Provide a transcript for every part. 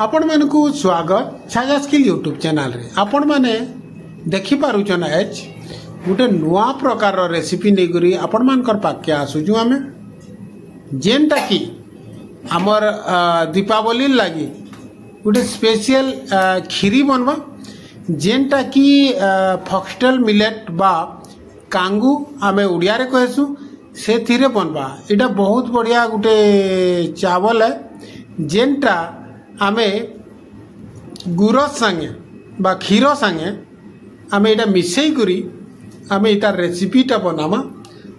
आपण मानकु स्वागत छाया skill YouTube channel रे। आपण माने देखि पारुछन एच गोटे नुआ प्रकार रेसिपी नै करी आपण मानकर पाके आसुजु आमे जेनटा की हमर दीपावली लागि गोटे स्पेशल खीरी बनबा जेनटा की फॉक्सटेल मिलेट बा कांगू आमे उड़िया रे कहसु से थीरे बनबा। एटा बहुत बढ़िया गोटे चावल है जेनटा आमे गुड़ संगे बा क्षीर संगे आमे एटा मिसई करी आमे इता रेसिपीटा बनामा।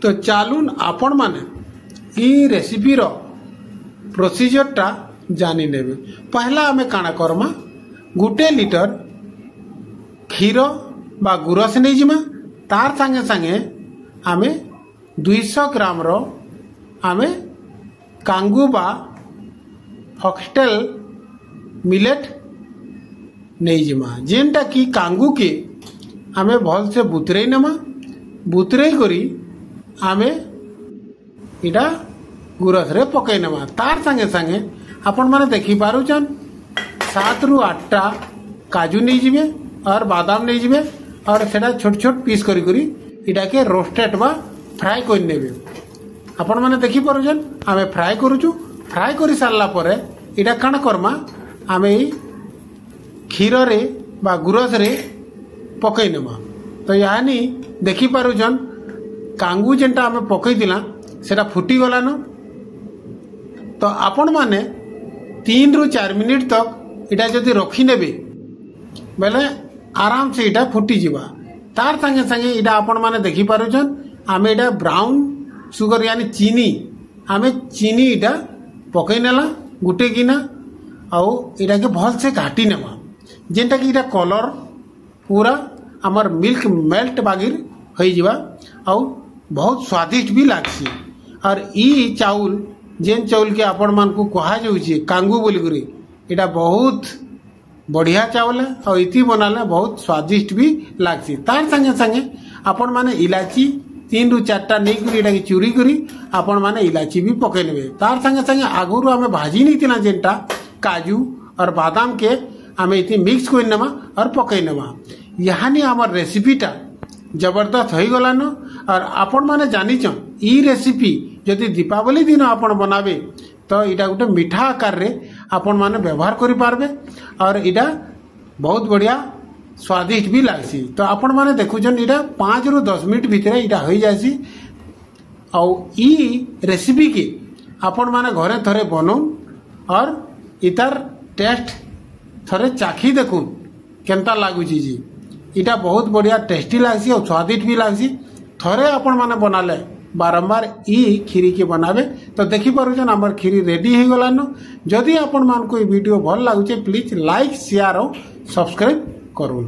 तो चालून आपण माने ई रेसिपी रो प्रोसीजरटा जानी नेबे। पहला आमे काना करमा गुटे लीटर क्षीर बा गुड़ से नहीं जिमा तार संगे संगे आमे 200 ग्राम रो आमे कांगू बा फॉक्सटेल मिलेट नहीं जिमा जेनटा की कांगू के आमे भल से बुतरई नमा। बुतरई करी आमे इटा गुरस रे पकई नमा। तार संगे संगे आपण माने देखि पारुचन 7 रु 8टा काजू नहीं जिबे और बादाम नहीं जिबे और सेटा छोट छोट पीस करी करी इटा के रोस्टेड बा फ्राई कर नेबे। आपण माने देखि पारुचन आमे फ्राई करूछु। फ्राई करी सारला परे इटा काना करमा आमे क्षीर रे बा गुरस रे पकई नेमा। तो यानी देखि पारुचन कांगू जेनटा आमे पकई दिला सेटा फुटी गला न। तो आपण माने 3 रु 4 मिनिट तक इटा जदि रखी नेबे बेले आराम से इटा फुटी जिबा। तार संगे संगे इटा आपण माने देखि पारुचन आमे इटा ब्राउन सुगर यानी चीनी आमे चीनी इटा पकई नेला गुटे गिना आउ इटा के भल से घाटी नेमा जेनटा कि इटा कलर पूरा हमर मिल्क मेल्ट बागिर होई जिबा आउ बहुत स्वादिष्ट भी लागसी। और ई चाउल जेन चाउल के आपण मान को कहा जाउची कांगू बोली करी इटा बहुत बढ़िया चावल है और इति बनाले बहुत स्वादिष्ट भी लागसी। तार संगे संगे आपण माने इलाची 3 रु 4टा नहीं करी इटा की चूरी करी आपण माने इलाची भी पकई नेबे। तार संगे संगे आगुरु आमे भाजी नहीं तिना जेनटा काजू और बादाम के आमे इति मिक्स कर नेमा और पकई नेमा। यानी हमर रेसिपीटा जबरदस्त हो गला न। और आपण माने जानिछन ई रेसिपी जदि दीपावली दिन आपण बनाबे तो इटा गोटे मीठा आकार रे आपण माने व्यवहार करि पारबे और इटा बहुत बढ़िया स्वादिष्ट भी लागसी। तो आपण माने देखुछन इटा 5 रु 10 मिनट भितरे इटा होई जासी। और ई रेसिपी के आपण माने घरे थरे बनौ और इतार टेस्ट थरे चाखी देखुन केनता लागुची जी। इटा बहुत बढ़िया टेस्टी लागसी और स्वादिष्ट भी लागसी। थरे आपण माने बनाले बारंबार ई खीरी के बनाबे। तो देखि पारुछन हमर खीरी रेडी हो गला न। जदि आपण मान को ई वीडियो भल लागुचे प्लीज लाइक शेयर और सब्सक्राइब करूँ।